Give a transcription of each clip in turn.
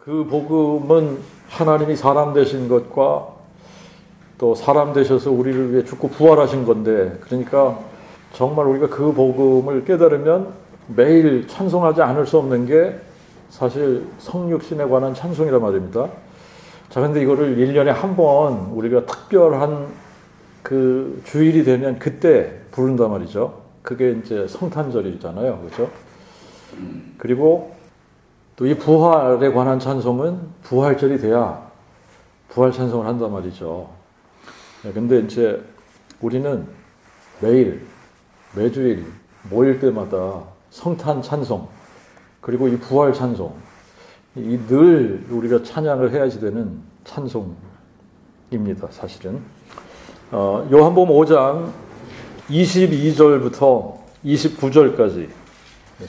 그 복음은 하나님이 사람 되신 것과 또 사람 되셔서 우리를 위해 죽고 부활하신 건데, 그러니까 정말 우리가 그 복음을 깨달으면 매일 찬송하지 않을 수 없는 게 사실 성육신에 관한 찬송이란 말입니다. 자, 근데 이거를 1년에 한 번 우리가 특별한 그 주일이 되면 그때 부른단 말이죠. 그게 이제 성탄절이잖아요. 그렇죠? 그리고 또 이 부활에 관한 찬송은 부활절이 돼야 부활 찬송을 한단 말이죠. 근데 이제 우리는 매일, 매주일 모일 때마다 성탄 찬송, 그리고 이 부활 찬송, 이 늘 우리가 찬양을 해야지 되는 찬송입니다, 사실은. 요한복음 5장 22절부터 29절까지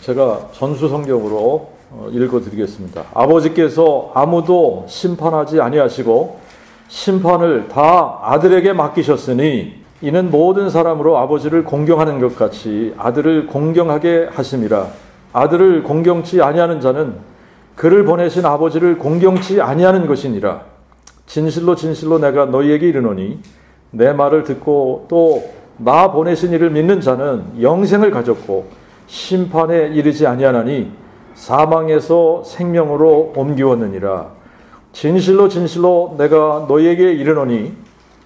제가 전수 성경으로 읽어드리겠습니다. 아버지께서 아무도 심판하지 아니하시고 심판을 다 아들에게 맡기셨으니 이는 모든 사람으로 아버지를 공경하는 것 같이 아들을 공경하게 하심이라. 아들을 공경치 아니하는 자는 그를 보내신 아버지를 공경치 아니하는 것이니라. 진실로 진실로 내가 너희에게 이르노니 내 말을 듣고 또 나 보내신 이를 믿는 자는 영생을 가졌고 심판에 이르지 아니하나니 사망에서 생명으로 옮기었느니라. 진실로 진실로 내가 너희에게 이르노니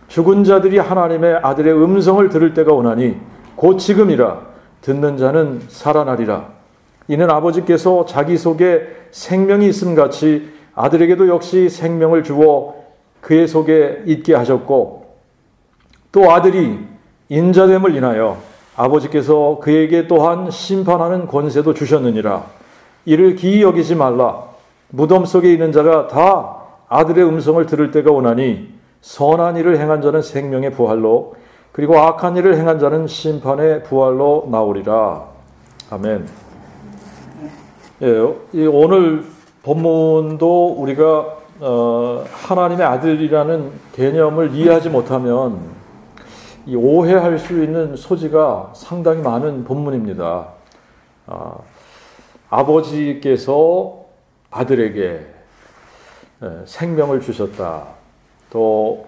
죽은 자들이 하나님의 아들의 음성을 들을 때가 오나니 곧 지금이라. 듣는 자는 살아나리라. 이는 아버지께서 자기 속에 생명이 있음 같이 아들에게도 역시 생명을 주어 그의 속에 있게 하셨고 또 아들이 인자됨을 인하여 아버지께서 그에게 또한 심판하는 권세도 주셨느니라. 이를 기이 여기지 말라. 무덤 속에 있는 자가 다 아들의 음성을 들을 때가 오나니 선한 일을 행한 자는 생명의 부활로 그리고 악한 일을 행한 자는 심판의 부활로 나오리라. 아멘. 예, 오늘 본문도 우리가 하나님의 아들이라는 개념을 이해하지 못하면 이 오해할 수 있는 소지가 상당히 많은 본문입니다. 아버지께서 아들에게 생명을 주셨다. 또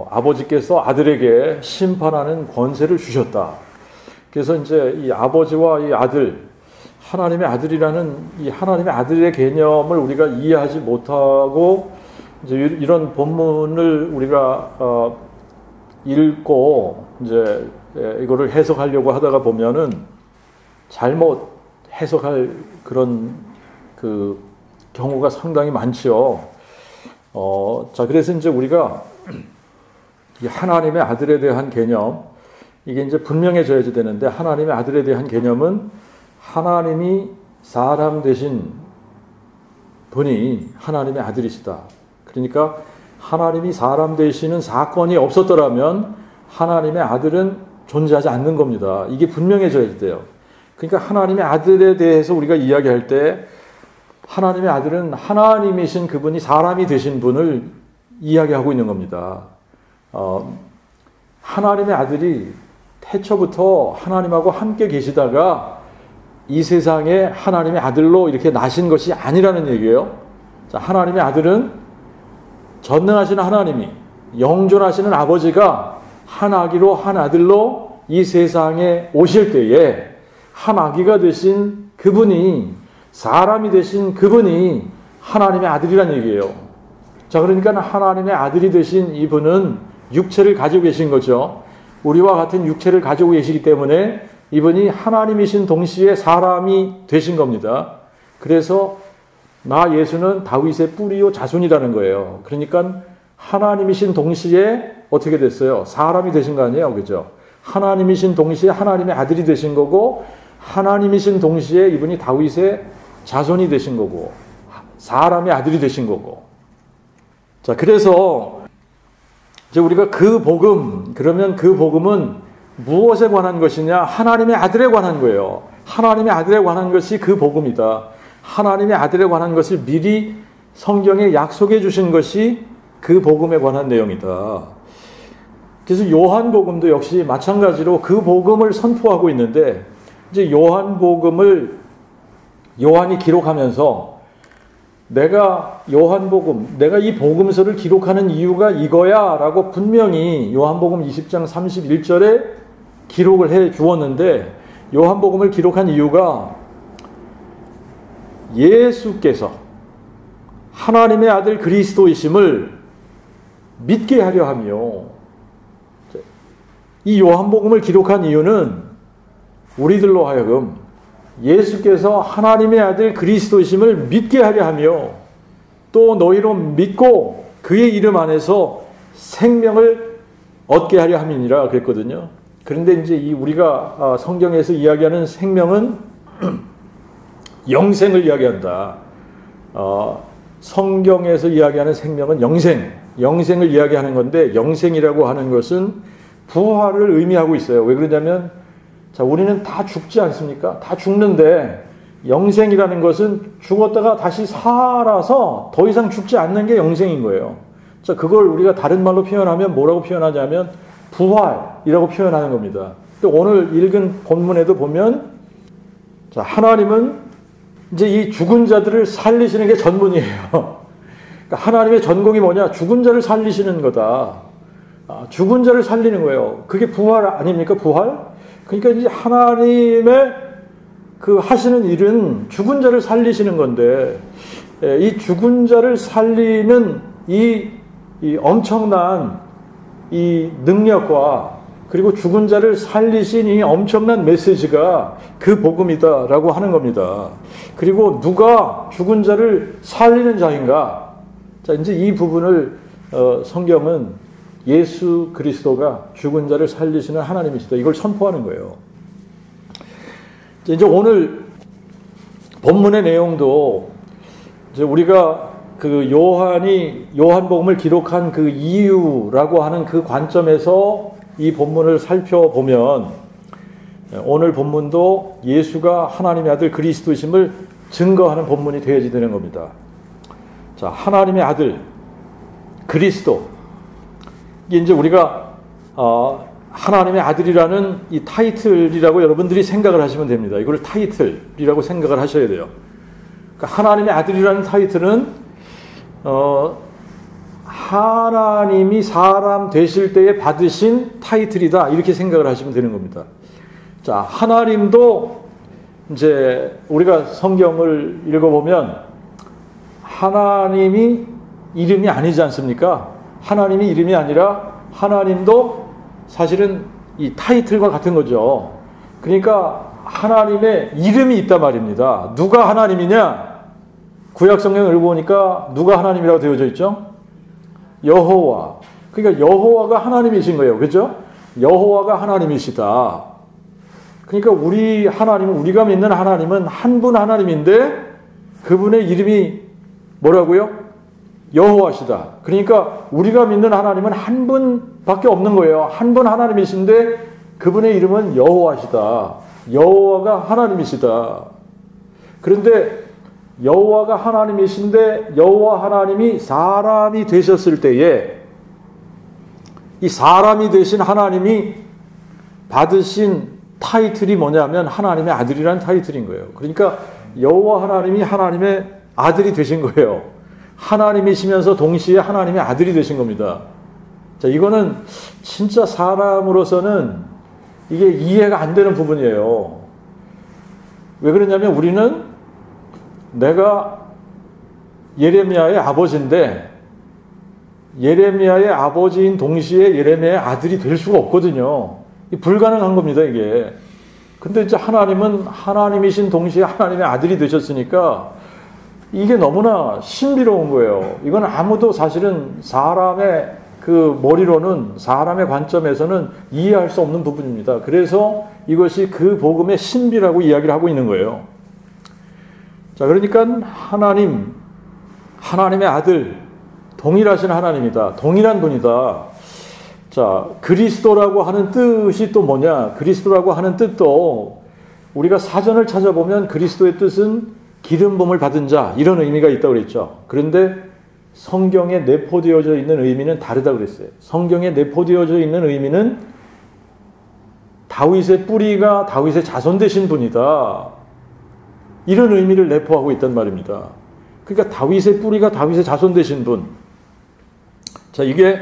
아버지께서 아들에게 심판하는 권세를 주셨다. 그래서 이제 이 아버지와 이 아들, 하나님의 아들이라는 이 하나님의 아들의 개념을 우리가 이해하지 못하고 이제 이런 본문을 우리가 읽고 이제 이거를 해석하려고 하다가 보면은 잘못 해석할 그런 그 경우가 상당히 많죠. 자, 그래서 이제 우리가 이 하나님의 아들에 대한 개념, 이게 이제 분명해져야지 되는데, 하나님의 아들에 대한 개념은 하나님이 사람 되신 분이 하나님의 아들이시다. 그러니까 하나님이 사람 되시는 사건이 없었더라면 하나님의 아들은 존재하지 않는 겁니다. 이게 분명해져야 돼요. 그러니까 하나님의 아들에 대해서 우리가 이야기할 때 하나님의 아들은 하나님이신 그분이 사람이 되신 분을 이야기하고 있는 겁니다. 하나님의 아들이 태초부터 하나님하고 함께 계시다가 이 세상에 하나님의 아들로 이렇게 나신 것이 아니라는 얘기예요. 자, 하나님의 아들은 전능하신 하나님이, 영존하시는 아버지가 한 아기로 한 아들로 이 세상에 오실 때에 한 아기가 되신 그분이, 사람이 되신 그분이 하나님의 아들이란 얘기예요. 자, 그러니까 하나님의 아들이 되신 이분은 육체를 가지고 계신 거죠. 우리와 같은 육체를 가지고 계시기 때문에 이분이 하나님이신 동시에 사람이 되신 겁니다. 그래서 나 예수는 다윗의 뿌리요 자손이라는 거예요. 그러니까 하나님이신 동시에 어떻게 됐어요? 사람이 되신 거 아니에요? 그죠? 하나님이신 동시에 하나님의 아들이 되신 거고, 하나님이신 동시에 이분이 다윗의 자손이 되신 거고, 사람의 아들이 되신 거고. 자, 그래서 이제 우리가 그 복음, 그러면 그 복음은 무엇에 관한 것이냐? 하나님의 아들에 관한 거예요. 하나님의 아들에 관한 것이 그 복음이다. 하나님의 아들에 관한 것을 미리 성경에 약속해 주신 것이 그 복음에 관한 내용이다. 그래서 요한복음도 역시 마찬가지로 그 복음을 선포하고 있는데, 이제 요한복음을 요한이 기록하면서 내가 요한복음, 내가 이 복음서를 기록하는 이유가 이거야 라고 분명히 요한복음 20장 31절에 기록을 해 주었는데, 요한복음을 기록한 이유가 예수께서 하나님의 아들 그리스도이심을 믿게 하려 하며, 이 요한복음을 기록한 이유는 우리들로 하여금 예수께서 하나님의 아들 그리스도이심을 믿게 하려 하며, 또 너희로 믿고 그의 이름 안에서 생명을 얻게 하려 함이니라 그랬거든요. 그런데 이제 우리가 성경에서 이야기하는 생명은 영생을 이야기한다. 성경에서 이야기하는 생명은 영생을 이야기하는 건데, 영생이라고 하는 것은 부활을 의미하고 있어요. 왜 그러냐면, 자, 우리는 다 죽지 않습니까? 다 죽는데, 영생이라는 것은 죽었다가 다시 살아서 더 이상 죽지 않는 게 영생인 거예요. 자, 그걸 우리가 다른 말로 표현하면 뭐라고 표현하냐면 부활이라고 표현하는 겁니다. 오늘 읽은 본문에도 보면, 자, 하나님은 이제 이 죽은 자들을 살리시는 게 전문이에요. 그러니까 하나님의 전공이 뭐냐? 죽은 자를 살리시는 거다. 죽은 자를 살리는 거예요. 그게 부활 아닙니까? 부활? 그러니까 이제 하나님의 그 하시는 일은 죽은 자를 살리시는 건데, 이 죽은 자를 살리는 이 엄청난 이 능력과, 그리고 죽은 자를 살리신 이 엄청난 메시지가 그 복음이다라고 하는 겁니다. 그리고 누가 죽은 자를 살리는 자인가? 자, 이제 이 부분을 성경은 예수 그리스도가 죽은 자를 살리시는 하나님이시다, 이걸 선포하는 거예요. 이제 오늘 본문의 내용도 이제 우리가 그 요한복음을 기록한 그 이유라고 하는 그 관점에서 이 본문을 살펴보면, 오늘 본문도 예수가 하나님의 아들 그리스도이심을 증거하는 본문이 되어야 되는 겁니다. 자, 하나님의 아들 그리스도, 이게 이제 우리가 하나님의 아들이라는 이 타이틀이라고 여러분들이 생각을 하시면 됩니다. 이걸 타이틀이라고 생각을 하셔야 돼요. 그러니까 하나님의 아들이라는 타이틀은 하나님이 사람 되실 때에 받으신 타이틀이다, 이렇게 생각을 하시면 되는 겁니다. 자, 하나님도 이제 우리가 성경을 읽어보면 하나님이 이름이 아니지 않습니까? 하나님이 이름이 아니라 하나님도 사실은 이 타이틀과 같은 거죠. 그러니까 하나님의 이름이 있단 말입니다. 누가 하나님이냐? 구약 성경을 읽어보니까 누가 하나님이라고 되어져 있죠? 여호와. 그러니까 여호와가 하나님이신 거예요. 그렇죠? 여호와가 하나님이시다. 그러니까 우리가 믿는 하나님은 한 분 하나님인데, 그분의 이름이 뭐라고요? 여호와시다. 그러니까 우리가 믿는 하나님은 한 분밖에 없는 거예요. 한 분 하나님이신데 그분의 이름은 여호와시다. 여호와가 하나님이시다. 그런데 여호와가 하나님이신데, 여호와 하나님이 사람이 되셨을 때에 이 사람이 되신 하나님이 받으신 타이틀이 뭐냐면 하나님의 아들이라는 타이틀인 거예요. 그러니까 여호와 하나님이 하나님의 아들이 되신 거예요. 하나님이시면서 동시에 하나님의 아들이 되신 겁니다. 자, 이거는 진짜 사람으로서는 이게 이해가 안 되는 부분이에요. 왜 그러냐면 우리는 내가 예레미야의 아버지인데, 예레미야의 아버지인 동시에 예레미야의 아들이 될 수가 없거든요. 불가능한 겁니다, 이게. 근데 이제 하나님은 하나님이신 동시에 하나님의 아들이 되셨으니까 이게 너무나 신비로운 거예요. 이건 아무도 사실은 사람의 그 머리로는, 사람의 관점에서는 이해할 수 없는 부분입니다. 그래서 이것이 그 복음의 신비라고 이야기를 하고 있는 거예요. 자, 그러니까 하나님의 아들, 동일하신 하나님이다. 동일한 분이다. 자, 그리스도라고 하는 뜻이 또 뭐냐? 그리스도라고 하는 뜻도 우리가 사전을 찾아보면 그리스도의 뜻은 기름 부음을 받은 자, 이런 의미가 있다고 그랬죠. 그런데 성경에 내포되어져 있는 의미는 다르다고 그랬어요. 성경에 내포되어져 있는 의미는 다윗의 뿌리가 다윗의 자손 되신 분이다, 이런 의미를 내포하고 있단 말입니다. 그러니까 다윗의 뿌리가 다윗의 자손 되신 분. 자, 이게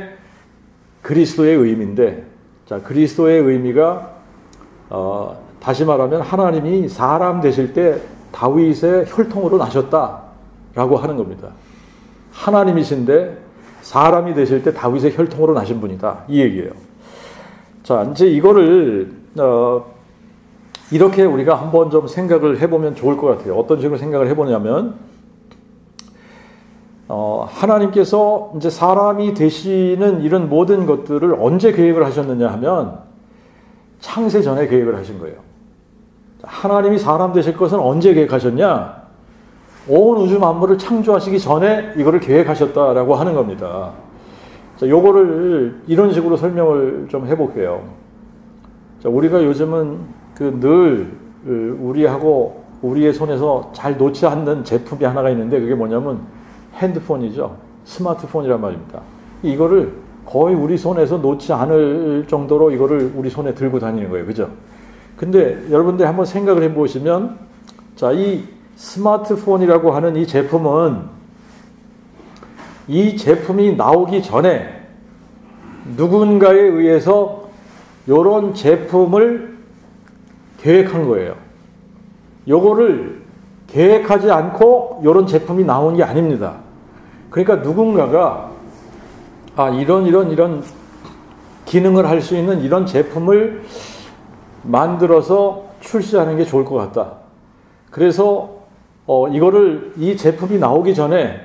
그리스도의 의미인데, 자, 그리스도의 의미가 다시 말하면 하나님이 사람 되실 때 다윗의 혈통으로 나셨다라고 하는 겁니다. 하나님이신데 사람이 되실 때 다윗의 혈통으로 나신 분이다. 이 얘기예요. 자, 이제 이거를 이렇게 우리가 한번 좀 생각을 해보면 좋을 것 같아요. 어떤 식으로 생각을 해보냐면 하나님께서 이제 사람이 되시는 이런 모든 것들을 언제 계획을 하셨느냐 하면 창세 전에 계획을 하신 거예요. 하나님이 사람 되실 것은 언제 계획하셨냐? 온 우주 만물을 창조하시기 전에 이거를 계획하셨다라고 하는 겁니다. 자, 요거를 이런 식으로 설명을 좀 해볼게요. 자, 우리가 요즘은 늘 우리하고 우리의 손에서 잘 놓지 않는 제품이 하나가 있는데 그게 뭐냐면 핸드폰이죠. 스마트폰이란 말입니다. 이거를 거의 우리 손에서 놓지 않을 정도로 이거를 우리 손에 들고 다니는 거예요. 그죠? 근데 여러분들 한번 생각을 해보시면, 자, 이 스마트폰이라고 하는 이 제품은 이 제품이 나오기 전에 누군가에 의해서 이런 제품을 계획한 거예요. 요거를 계획하지 않고 이런 제품이 나온 게 아닙니다. 그러니까 누군가가 이런 기능을 할 수 있는 이런 제품을 만들어서 출시하는 게 좋을 것 같다. 그래서 이 제품이 나오기 전에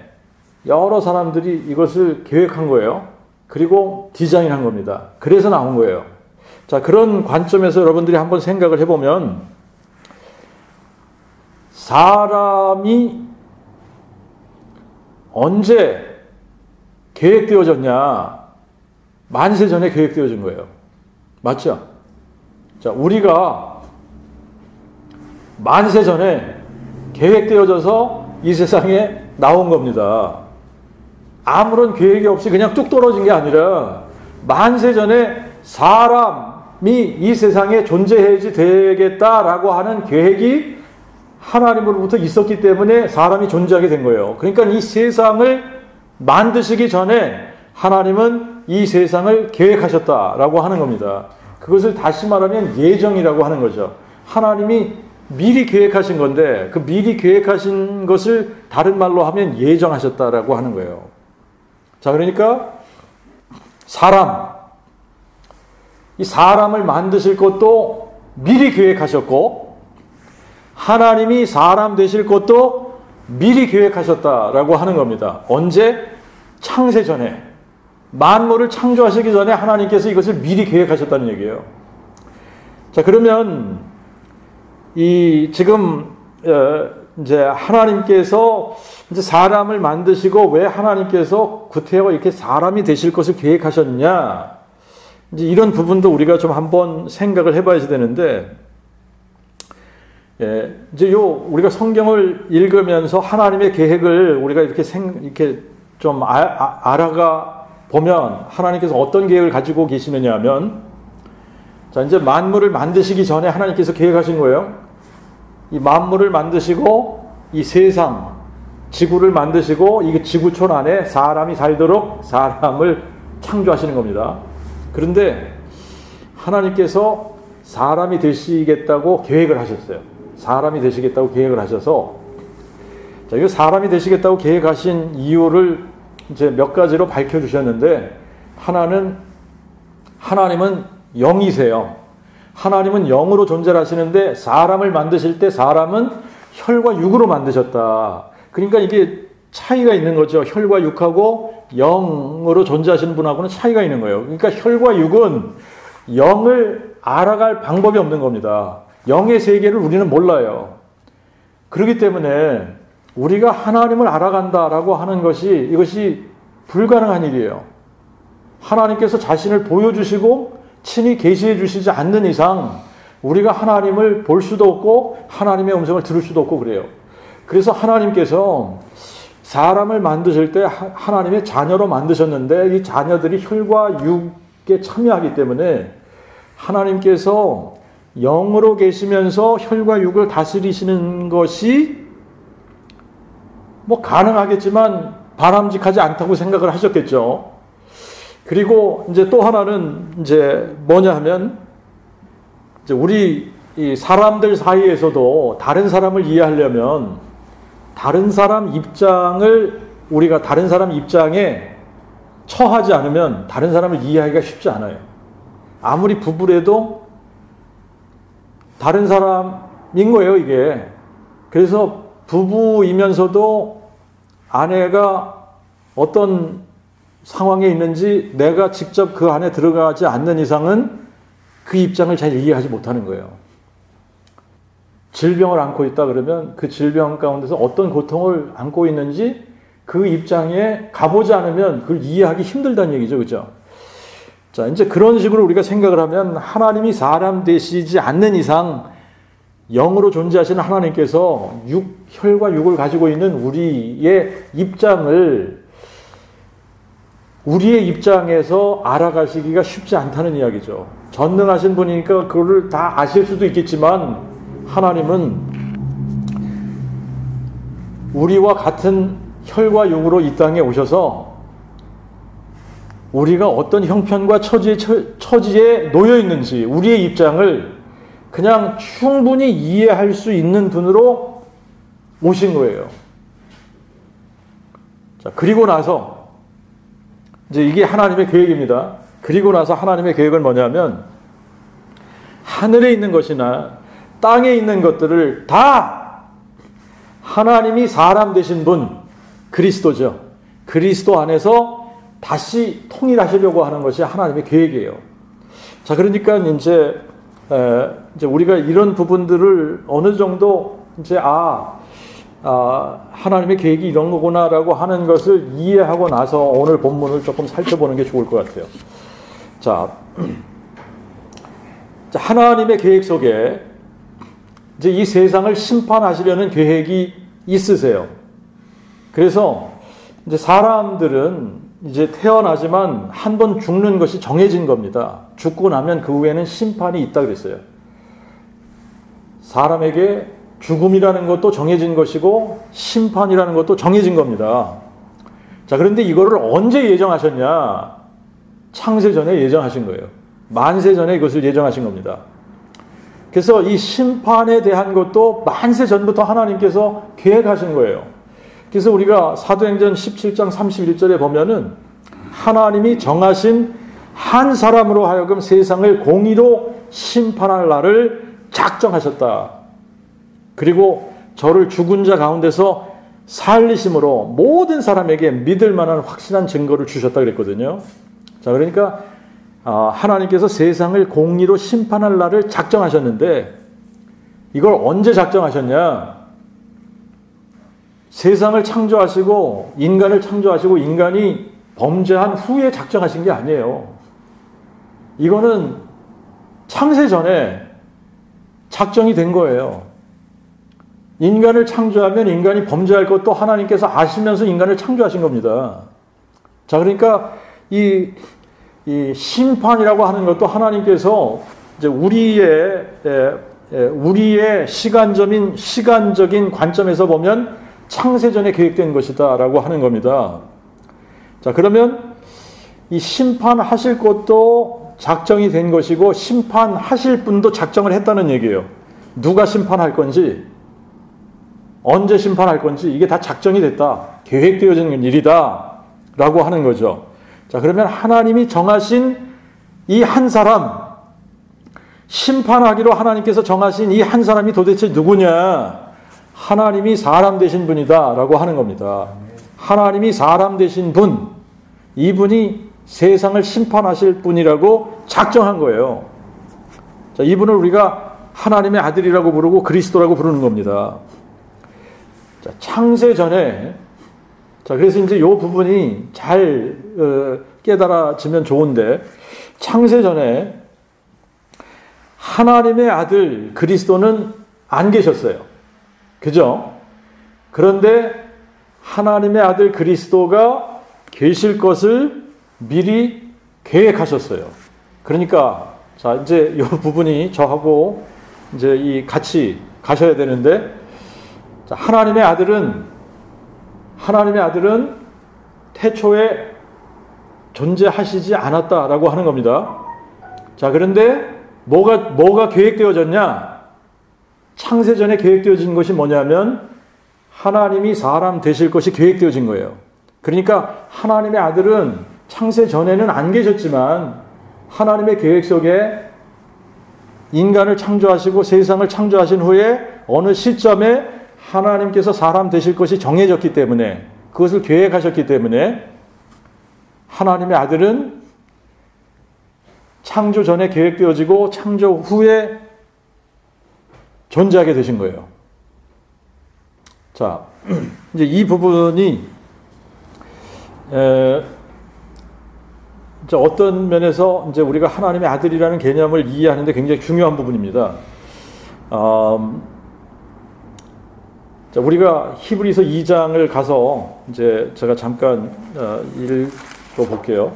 여러 사람들이 이것을 계획한 거예요. 그리고 디자인한 겁니다. 그래서 나온 거예요. 자, 그런 관점에서 여러분들이 한번 생각을 해보면 사람이 언제 계획되어졌냐? 만세 전에 계획되어진 거예요. 맞죠? 자, 우리가 만세 전에 계획되어져서 이 세상에 나온 겁니다. 아무런 계획이 없이 그냥 뚝 떨어진 게 아니라 만세 전에 사람이 이 세상에 존재해야지 되겠다라고 하는 계획이 하나님으로부터 있었기 때문에 사람이 존재하게 된 거예요. 그러니까 이 세상을 만드시기 전에 하나님은 이 세상을 계획하셨다라고 하는 겁니다. 그것을 다시 말하면 예정이라고 하는 거죠. 하나님이 미리 계획하신 건데 그 미리 계획하신 것을 다른 말로 하면 예정하셨다라고 하는 거예요. 자, 그러니까 이 사람을 만드실 것도 미리 계획하셨고 하나님이 사람 되실 것도 미리 계획하셨다라고 하는 겁니다. 언제? 창세 전에. 만물을 창조하시기 전에 하나님께서 이것을 미리 계획하셨다는 얘기예요. 자, 그러면 지금 이제 하나님께서 이제 사람을 만드시고 왜 하나님께서 구태여 이렇게 사람이 되실 것을 계획하셨냐? 이제 이런 부분도 우리가 좀 한번 생각을 해봐야 되는데, 이제 우리가 성경을 읽으면서 하나님의 계획을 우리가 이렇게 좀 알아가 보면 하나님께서 어떤 계획을 가지고 계시느냐 하면, 자, 이제 만물을 만드시기 전에 하나님께서 계획하신 거예요. 이 만물을 만드시고 이 세상, 지구를 만드시고 이 지구촌 안에 사람이 살도록 사람을 창조하시는 겁니다. 그런데 하나님께서 사람이 되시겠다고 계획을 하셨어요. 사람이 되시겠다고 계획을 하셔서, 자, 이거 사람이 되시겠다고 계획하신 이유를 이제 몇 가지로 밝혀주셨는데, 하나님은 영이세요. 하나님은 영으로 존재하시는데 사람을 만드실 때 사람은 혈과 육으로 만드셨다. 그러니까 이게 차이가 있는 거죠. 혈과 육하고 영으로 존재하시는 분하고는 차이가 있는 거예요. 그러니까 혈과 육은 영을 알아갈 방법이 없는 겁니다. 영의 세계를 우리는 몰라요. 그렇기 때문에 우리가 하나님을 알아간다라고 하는 이것이 불가능한 일이에요. 하나님께서 자신을 보여주시고 친히 계시해 주시지 않는 이상 우리가 하나님을 볼 수도 없고 하나님의 음성을 들을 수도 없고 그래요. 그래서 하나님께서 사람을 만드실 때 하나님의 자녀로 만드셨는데 이 자녀들이 혈과 육에 참여하기 때문에 하나님께서 영으로 계시면서 혈과 육을 다스리시는 것이 뭐 가능하겠지만 바람직하지 않다고 생각을 하셨겠죠. 그리고 이제 또 하나는 이제 뭐냐 하면 이제 우리 이 사람들 사이에서도 다른 사람을 이해하려면 다른 사람 입장을 우리가 다른 사람 입장에 처하지 않으면 다른 사람을 이해하기가 쉽지 않아요. 아무리 부부래도 다른 사람인 거예요, 이게. 그래서 부부이면서도 아내가 어떤 상황에 있는지 내가 직접 그 안에 들어가지 않는 이상은 그 입장을 잘 이해하지 못하는 거예요. 질병을 안고 있다 그러면 그 질병 가운데서 어떤 고통을 안고 있는지 그 입장에 가보지 않으면 그걸 이해하기 힘들다는 얘기죠. 그죠? 자, 이제 그런 식으로 우리가 생각을 하면 하나님이 사람 되시지 않는 이상 영으로 존재하시는 하나님께서 혈과 육을 가지고 있는 우리의 입장에서 알아가시기가 쉽지 않다는 이야기죠. 전능하신 분이니까 그거를 다 아실 수도 있겠지만 하나님은 우리와 같은 혈과 육으로 이 땅에 오셔서 우리가 어떤 형편과 처지에 놓여 있는지 우리의 입장을 그냥 충분히 이해할 수 있는 분으로 오신 거예요. 자, 그리고 나서 이제 이게 하나님의 계획입니다. 그리고 나서 하나님의 계획은 뭐냐면 하늘에 있는 것이나 땅에 있는 것들을 다 하나님이 사람 되신 분 그리스도죠. 그리스도 안에서 다시 통일하시려고 하는 것이 하나님의 계획이에요. 자, 그러니까 이제 우리가 이런 부분들을 어느 정도 이제 하나님의 계획이 이런 거구나라고 하는 것을 이해하고 나서 오늘 본문을 조금 살펴보는 게 좋을 것 같아요. 자, 하나님의 계획 속에 이제 이 세상을 심판하시려는 계획이 있으세요. 그래서 이제 사람들은 이제 태어나지만 한 번 죽는 것이 정해진 겁니다. 죽고 나면 그 후에는 심판이 있다 그랬어요. 사람에게 죽음이라는 것도 정해진 것이고 심판이라는 것도 정해진 겁니다. 자, 그런데 이거를 언제 예정하셨냐? 창세 전에 예정하신 거예요. 만세 전에 이것을 예정하신 겁니다. 그래서 이 심판에 대한 것도 만세 전부터 하나님께서 계획하신 거예요. 그래서 우리가 사도행전 17장 31절에 보면은 하나님이 정하신 한 사람으로 하여금 세상을 공의로 심판할 날을 작정하셨다. 그리고 저를 죽은 자 가운데서 살리심으로 모든 사람에게 믿을 만한 확실한 증거를 주셨다 그랬거든요. 자, 그러니까 하나님께서 세상을 공의로 심판할 날을 작정하셨는데 이걸 언제 작정하셨냐? 세상을 창조하시고 인간을 창조하시고 인간이 범죄한 후에 작정하신 게 아니에요. 이거는 창세 전에 작정이 된 거예요. 인간을 창조하면 인간이 범죄할 것도 하나님께서 아시면서 인간을 창조하신 겁니다. 자, 그러니까 이 심판이라고 하는 것도 하나님께서 이제 우리의 시간적인 관점에서 보면 창세전에 계획된 것이다라고 하는 겁니다. 자, 그러면 이 심판하실 것도 작정이 된 것이고 심판하실 분도 작정을 했다는 얘기예요. 누가 심판할 건지, 언제 심판할 건지 이게 다 작정이 됐다. 계획되어진 일이다라고 하는 거죠. 자, 그러면 하나님이 정하신 이 한 사람, 심판하기로 하나님께서 정하신 이 한 사람이 도대체 누구냐? 하나님이 사람 되신 분이다 라고 하는 겁니다. 하나님이 사람 되신 분, 이분이 세상을 심판하실 분이라고 작정한 거예요. 자, 이분을 우리가 하나님의 아들이라고 부르고 그리스도라고 부르는 겁니다. 자, 창세 전에, 자, 그래서 이제 이 부분이 잘 깨달아지면 좋은데, 창세 전에 하나님의 아들 그리스도는 안 계셨어요. 그죠? 그런데 하나님의 아들 그리스도가 계실 것을 미리 계획하셨어요. 그러니까 자, 이제 이 부분이 저하고 이제 같이 가셔야 되는데, 자, 하나님의 아들은 하나님의 아들은 태초에 존재하시지 않았다라고 하는 겁니다. 자, 그런데 뭐가 계획되어졌냐? 창세전에 계획되어진 것이 뭐냐면 하나님이 사람 되실 것이 계획되어진 거예요. 그러니까 하나님의 아들은 창세전에는 안 계셨지만 하나님의 계획 속에 인간을 창조하시고 세상을 창조하신 후에 어느 시점에 하나님께서 사람 되실 것이 정해졌기 때문에, 그것을 계획하셨기 때문에 하나님의 아들은 창조 전에 계획되어지고 창조 후에 존재하게 되신 거예요. 자, 이제 이 부분이 이제 어떤 면에서 이제 우리가 하나님의 아들이라는 개념을 이해하는데 굉장히 중요한 부분입니다. 자, 우리가 히브리서 2장을 가서 이제 제가 잠깐 읽어볼게요.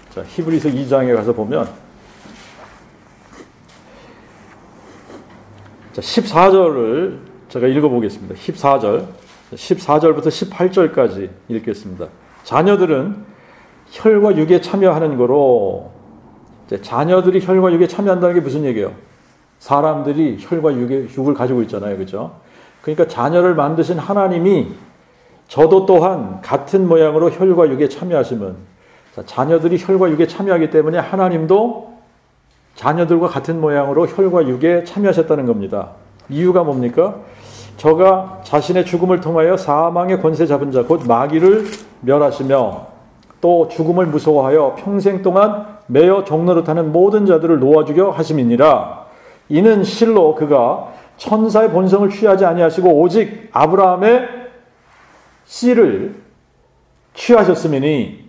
자, 히브리서 2장에 가서 보면, 자, 14절을 제가 읽어보겠습니다. 14절부터 18절까지 읽겠습니다. 자녀들은 혈과 육에 참여하는 거로, 자녀들이 혈과 육에 참여한다는 게 무슨 얘기예요? 사람들이 혈과 육을 가지고 있잖아요. 그죠? 그러니까 자녀를 만드신 하나님이 저도 또한 같은 모양으로 혈과 육에 참여하시면, 자녀들이 혈과 육에 참여하기 때문에 하나님도 자녀들과 같은 모양으로 혈과 육에 참여하셨다는 겁니다. 이유가 뭡니까? 저가 자신의 죽음을 통하여 사망의 권세 잡은 자 곧 마귀를 멸하시며 또 죽음을 무서워하여 평생 동안 매어 종노릇하는 모든 자들을 놓아 죽여 하심이니라. 이는 실로 그가 천사의 본성을 취하지 아니하시고 오직 아브라함의 씨를 취하셨음이니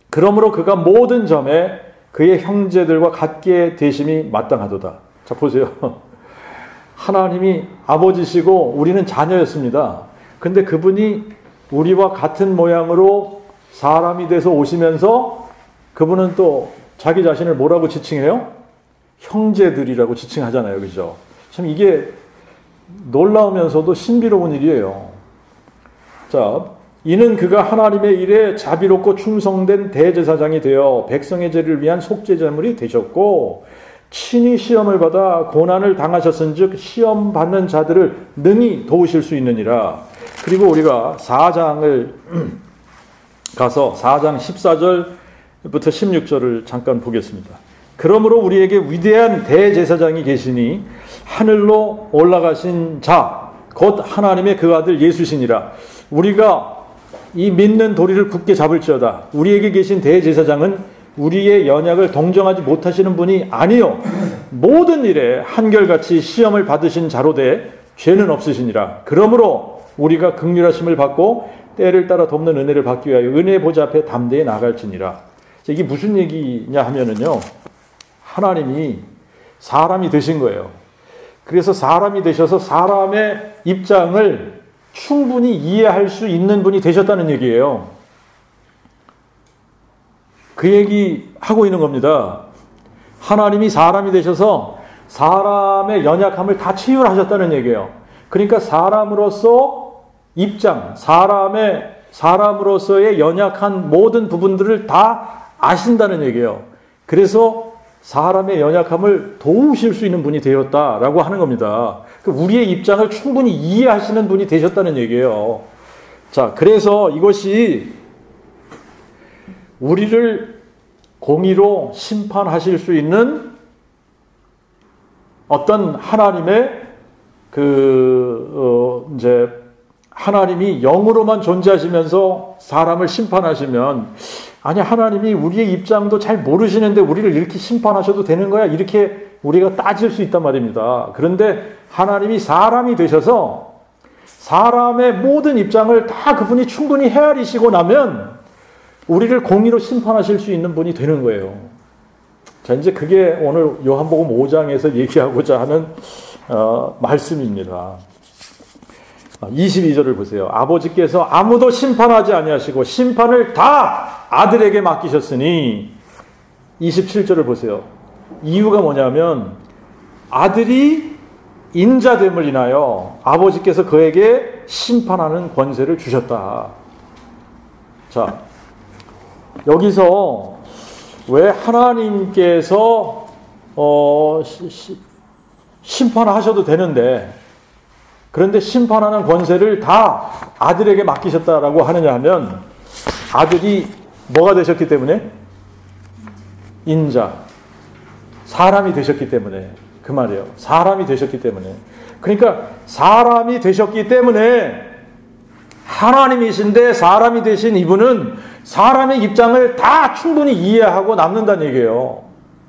그러므로 그가 모든 점에 그의 형제들과 같게 되심이 마땅하도다. 자, 보세요. 하나님이 아버지시고 우리는 자녀였습니다. 근데 그분이 우리와 같은 모양으로 사람이 돼서 오시면서 그분은 또 자기 자신을 뭐라고 지칭해요? 형제들이라고 지칭하잖아요. 그죠? 참 이게 놀라우면서도 신비로운 일이에요. 자, 이는 그가 하나님의 일에 자비롭고 충성된 대제사장이 되어 백성의 죄를 위한 속죄제물이 되셨고 친히 시험을 받아 고난을 당하셨은즉 시험 받는 자들을 능히 도우실 수 있느니라. 그리고 우리가 4장을 가서 4장 14절부터 16절을 잠깐 보겠습니다. 그러므로 우리에게 위대한 대제사장이 계시니 하늘로 올라가신 자 곧 하나님의 그 아들 예수시니라. 우리가 이 믿는 도리를 굳게 잡을지어다. 우리에게 계신 대제사장은 우리의 연약을 동정하지 못하시는 분이 아니요 모든 일에 한결같이 시험을 받으신 자로되 죄는 없으시니라. 그러므로 우리가 긍휼하심을 받고 때를 따라 돕는 은혜를 받기 위하여 은혜 보좌 앞에 담대히 나갈지니라. 이게 무슨 얘기냐 하면은요, 하나님이 사람이 되신 거예요. 그래서 사람이 되셔서 사람의 입장을 충분히 이해할 수 있는 분이 되셨다는 얘기예요. 그 얘기 하고 있는 겁니다. 하나님이 사람이 되셔서 사람의 연약함을 다 치유하셨다는 얘기예요. 그러니까 사람으로서 입장, 사람으로서의 연약한 모든 부분들을 다 아신다는 얘기예요. 그래서 사람의 연약함을 도우실 수 있는 분이 되었다라고 하는 겁니다. 우리의 입장을 충분히 이해하시는 분이 되셨다는 얘기예요. 자, 그래서 이것이 우리를 공의로 심판하실 수 있는 어떤 하나님의 이제 하나님이 영으로만 존재하시면서 사람을 심판하시면, 아니 하나님이 우리의 입장도 잘 모르시는데 우리를 이렇게 심판하셔도 되는 거야? 이렇게 우리가 따질 수 있단 말입니다. 그런데 하나님이 사람이 되셔서 사람의 모든 입장을 다 그분이 충분히 헤아리시고 나면 우리를 공의로 심판하실 수 있는 분이 되는 거예요. 자, 이제 그게 오늘 요한복음 5장에서 얘기하고자 하는 말씀입니다. 22절을 보세요. 아버지께서 아무도 심판하지 아니하시고 심판을 다 아들에게 맡기셨으니, 27절을 보세요. 이유가 뭐냐면 아들이 인자됨을 인하여 아버지께서 그에게 심판하는 권세를 주셨다. 자, 여기서 왜 하나님께서 심판하셔도 되는데, 그런데 심판하는 권세를 다 아들에게 맡기셨다라고 하느냐 하면, 아들이 뭐가 되셨기 때문에? 인자. 사람이 되셨기 때문에. 그 말이에요. 사람이 되셨기 때문에. 그러니까 사람이 되셨기 때문에 하나님이신데 사람이 되신 이분은 사람의 입장을 다 충분히 이해하고 남는다는 얘기예요.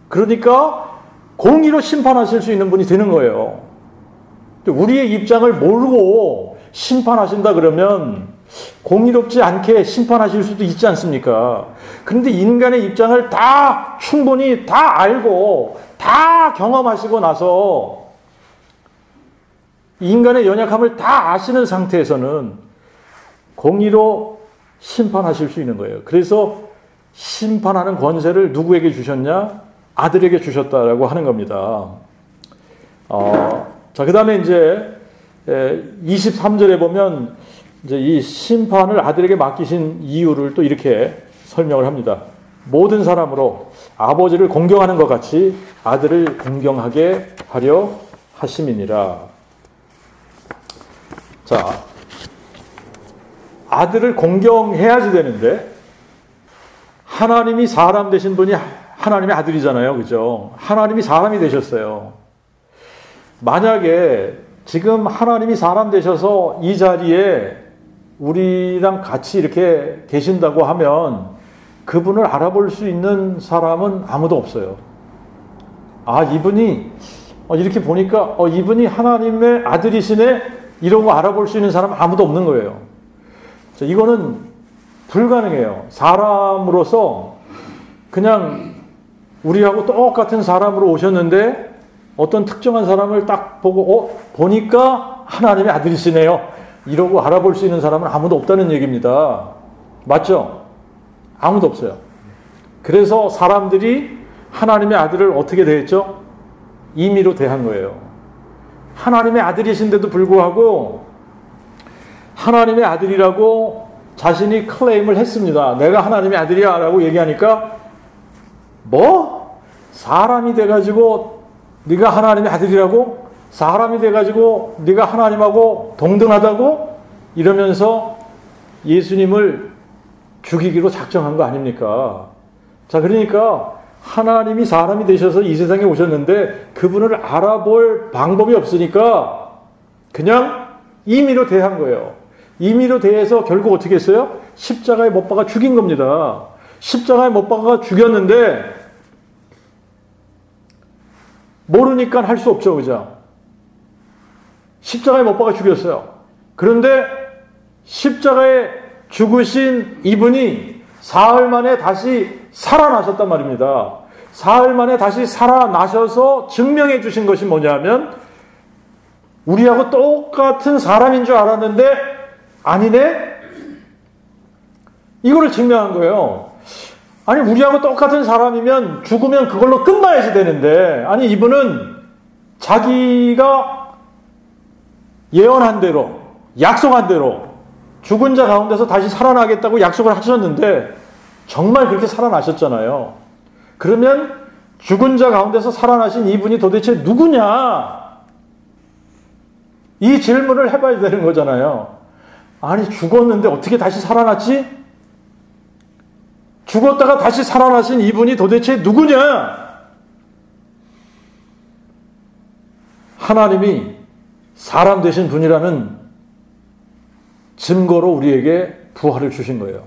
그러니까 공의로 심판하실 수 있는 분이 되는 거예요. 우리의 입장을 모르고 심판하신다 그러면 공의롭지 않게 심판하실 수도 있지 않습니까? 그런데 인간의 입장을 다 충분히 다 알고 다 경험하시고 나서 인간의 연약함을 다 아시는 상태에서는 공의로 심판하실 수 있는 거예요. 그래서 심판하는 권세를 누구에게 주셨냐? 아들에게 주셨다라고 하는 겁니다. 자, 그 다음에 이제 23절에 보면 이제 이 심판을 아들에게 맡기신 이유를 또 이렇게 설명을 합니다. 모든 사람으로 아버지를 공경하는 것 같이 아들을 공경하게 하려 하심이니라. 자, 아들을 공경해야지 되는데 하나님이 사람 되신 분이 하나님의 아들이잖아요. 그죠? 하나님이 사람이 되셨어요. 만약에 지금 하나님이 사람 되셔서 이 자리에 우리랑 같이 이렇게 계신다고 하면 그분을 알아볼 수 있는 사람은 아무도 없어요. 아, 이분이 이렇게 보니까 이분이 하나님의 아들이시네 이러고 알아볼 수 있는 사람은 아무도 없는 거예요. 자, 이거는 불가능해요. 사람으로서 그냥 우리하고 똑같은 사람으로 오셨는데 어떤 특정한 사람을 딱 보고 보니까 하나님의 아들이시네요 이러고 알아볼 수 있는 사람은 아무도 없다는 얘기입니다. 맞죠? 아무도 없어요. 그래서 사람들이 하나님의 아들을 어떻게 대했죠? 임의로 대한 거예요. 하나님의 아들이신데도 불구하고 하나님의 아들이라고 자신이 클레임을 했습니다. 내가 하나님의 아들이야 라고 얘기하니까 뭐? 사람이 돼가지고 네가 하나님의 아들이라고? 사람이 돼가지고 네가 하나님하고 동등하다고? 이러면서 예수님을 죽이기로 작정한 거 아닙니까? 자, 그러니까 하나님이 사람이 되셔서 이 세상에 오셨는데 그분을 알아볼 방법이 없으니까 그냥 임의로 대한 거예요. 임의로 대해서 결국 어떻게 했어요? 십자가에 못 박아 죽인 겁니다. 십자가에 못 박아 죽였는데 모르니까 할 수 없죠. 그죠? 십자가에 못 박아 죽였어요. 그런데 십자가에 죽으신 이분이 사흘 만에 다시 살아나셨단 말입니다. 사흘 만에 다시 살아나셔서 증명해 주신 것이 뭐냐면 우리하고 똑같은 사람인 줄 알았는데 아니네? 이거를 증명한 거예요. 아니, 우리하고 똑같은 사람이면 죽으면 그걸로 끝나야지 되는데, 아니, 이분은 자기가 예언한 대로, 약속한 대로 죽은 자 가운데서 다시 살아나겠다고 약속을 하셨는데 정말 그렇게 살아나셨잖아요. 그러면 죽은 자 가운데서 살아나신 이분이 도대체 누구냐? 이 질문을 해봐야 되는 거잖아요. 아니, 죽었는데 어떻게 다시 살아났지? 죽었다가 다시 살아나신 이분이 도대체 누구냐? 하나님이 사람 되신 분이라는 증거로 우리에게 부활을 주신 거예요.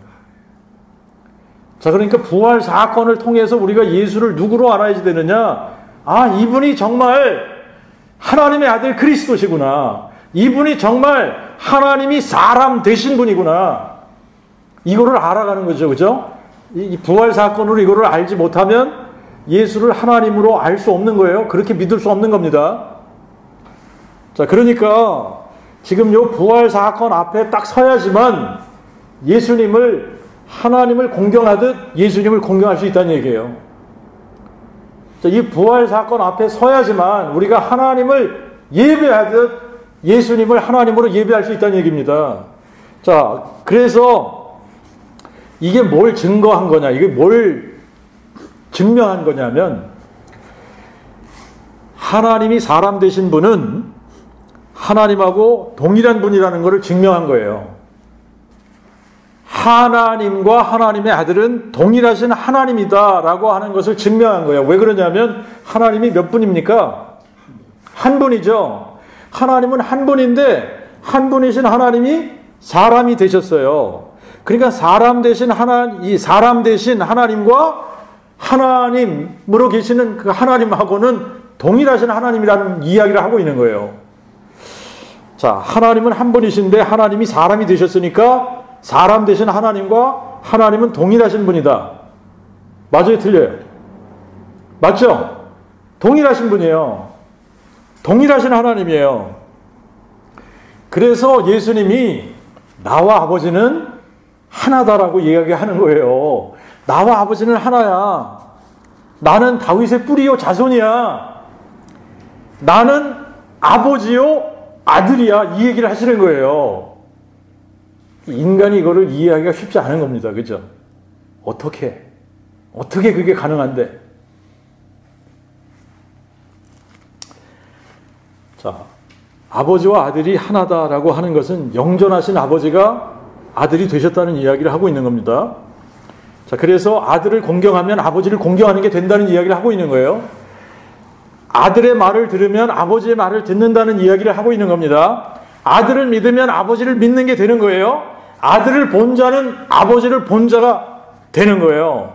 자, 그러니까 부활 사건을 통해서 우리가 예수를 누구로 알아야지 되느냐? 아, 이분이 정말 하나님의 아들 그리스도시구나. 이분이 정말 하나님이 사람 되신 분이구나. 이거를 알아가는 거죠. 그죠? 이 부활 사건으로 이거를 알지 못하면 예수를 하나님으로 알 수 없는 거예요. 그렇게 믿을 수 없는 겁니다. 자, 그러니까 지금 요 부활 사건 앞에 딱 서야지만 예수님을, 하나님을 공경하듯 예수님을 공경할 수 있다는 얘기예요. 자, 이 부활 사건 앞에 서야지만 우리가 하나님을 예배하듯 예수님을 하나님으로 예배할 수 있다는 얘기입니다. 자, 그래서 이게 뭘 증거한 거냐, 이게 뭘 증명한 거냐면, 하나님이 사람 되신 분은 하나님하고 동일한 분이라는 것을 증명한 거예요. 하나님과 하나님의 아들은 동일하신 하나님이다라고 하는 것을 증명한 거예요. 왜 그러냐면 하나님이 몇 분입니까? 한 분이죠. 하나님은 한 분인데 한 분이신 하나님이 사람이 되셨어요. 그러니까 사람 대신 하나님과 하나님으로 계시는 그 하나님하고는 동일하신 하나님이라는 이야기를 하고 있는 거예요. 자, 하나님은 한 분이신데 하나님이 사람이 되셨으니까 사람 되신 하나님과 하나님은 동일하신 분이다. 맞아요? 틀려요? 맞죠? 동일하신 분이에요. 동일하신 하나님이에요. 그래서 예수님이 나와 아버지는 하나다라고 이야기하는 거예요. 나와 아버지는 하나야. 나는 다윗의 뿌리요 자손이야. 나는 아버지요 아들이야. 이 얘기를 하시는 거예요. 인간이 이거를 이해하기가 쉽지 않은 겁니다. 그죠? 어떻게 그게 가능한데? 자, 아버지와 아들이 하나다라고 하는 것은 영존하신 아버지가 아들이 되셨다는 이야기를 하고 있는 겁니다. 자, 그래서 아들을 공경하면 아버지를 공경하는 게 된다는 이야기를 하고 있는 거예요. 아들의 말을 들으면 아버지의 말을 듣는다는 이야기를 하고 있는 겁니다. 아들을 믿으면 아버지를 믿는 게 되는 거예요. 아들을 본 자는 아버지를 본 자가 되는 거예요.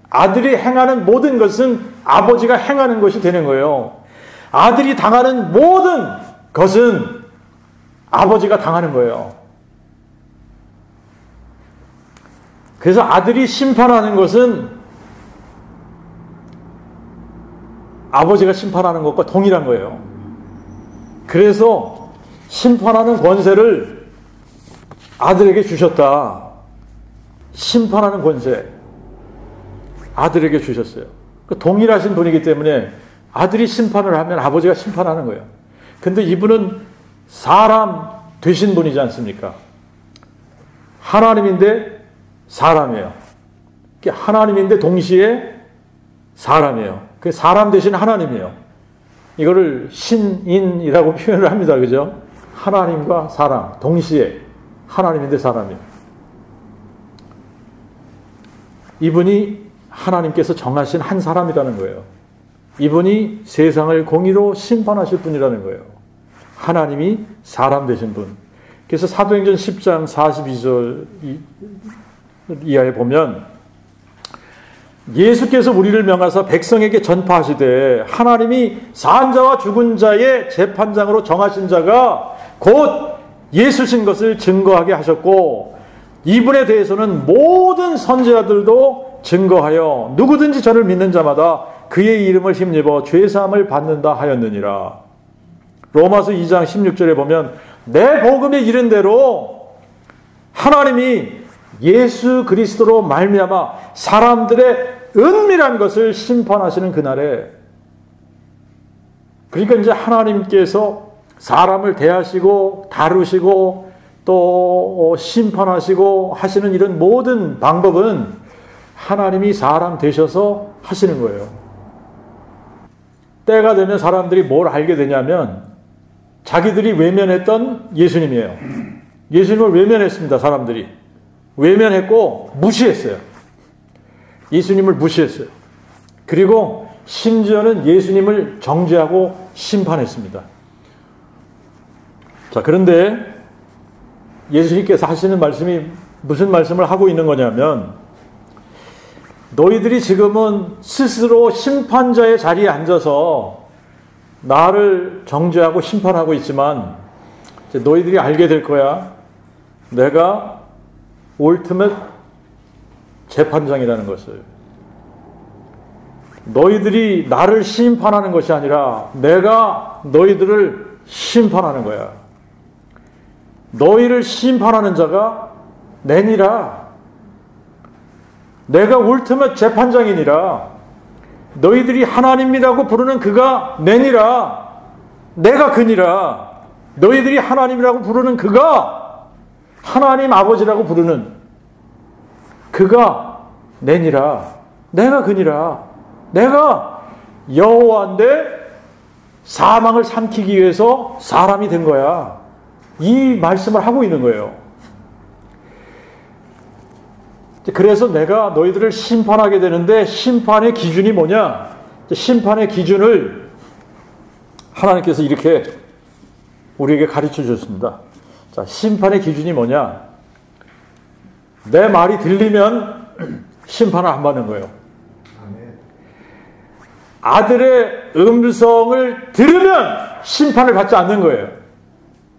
아들이 행하는 모든 것은 아버지가 행하는 것이 되는 거예요. 아들이 당하는 모든 것은 아버지가 당하는 거예요. 그래서 아들이 심판하는 것은 아버지가 심판하는 것과 동일한 거예요. 그래서 심판하는 권세를 아들에게 주셨다. 심판하는 권세 아들에게 주셨어요. 동일하신 분이기 때문에 아들이 심판을 하면 아버지가 심판하는 거예요. 근데 이분은 사람 되신 분이지 않습니까? 하나님인데 사람이에요. 하나님인데 동시에 사람이에요. 그 사람 되신 하나님이에요. 이거를 신인이라고 표현을 합니다. 그죠? 하나님과 사람 동시에 하나님인데 사람이에요. 이분이 하나님께서 정하신 한 사람이라는 거예요. 이분이 세상을 공의로 심판하실 분이라는 거예요. 하나님이 사람 되신 분. 그래서 사도행전 10장 42절 이하에 보면 예수께서 우리를 명하사 백성에게 전파하시되 하나님이 산 자와 죽은 자의 재판장으로 정하신 자가 곧 예수신 것을 증거하게 하셨고 이분에 대해서는 모든 선지자들도 증거하여 누구든지 저를 믿는 자마다 그의 이름을 힘입어 죄사함을 받는다 하였느니라. 로마서 2장 16절에 보면 내 복음에 이른 대로 하나님이 예수 그리스도로 말미암아 사람들의 은밀한 것을 심판하시는 그날에, 그러니까 이제 하나님께서 사람을 대하시고 다루시고 또 심판하시고 하시는 이런 모든 방법은 하나님이 사람 되셔서 하시는 거예요. 때가 되면 사람들이 뭘 알게 되냐면 자기들이 외면했던 예수님이에요. 예수님을 외면했습니다. 사람들이 외면했고 무시했어요. 예수님을 무시했어요. 그리고 심지어는 예수님을 정죄하고 심판했습니다. 자, 그런데 예수님께서 하시는 말씀이 무슨 말씀을 하고 있는 거냐면 너희들이 지금은 스스로 심판자의 자리에 앉아서 나를 정죄하고 심판하고 있지만 이제 너희들이 알게 될 거야. 내가 울티밋 재판장이라는 것을. 너희들이 나를 심판하는 것이 아니라 내가 너희들을 심판하는 거야. 너희를 심판하는 자가 내니라. 내가 울티밋 재판장이니라. 너희들이 하나님이라고 부르는 그가 내니라. 내가 그니라. 너희들이 하나님이라고 부르는 그가, 하나님 아버지라고 부르는 그가 내니라. 내가 그니라. 내가 여호와인데 사망을 삼키기 위해서 사람이 된 거야. 이 말씀을 하고 있는 거예요. 그래서 내가 너희들을 심판하게 되는데, 심판의 기준이 뭐냐? 심판의 기준을 하나님께서 이렇게 우리에게 가르쳐 주셨습니다. 자, 심판의 기준이 뭐냐? 내 말이 들리면 심판을 안 받는 거예요. 아들의 음성을 들으면 심판을 받지 않는 거예요.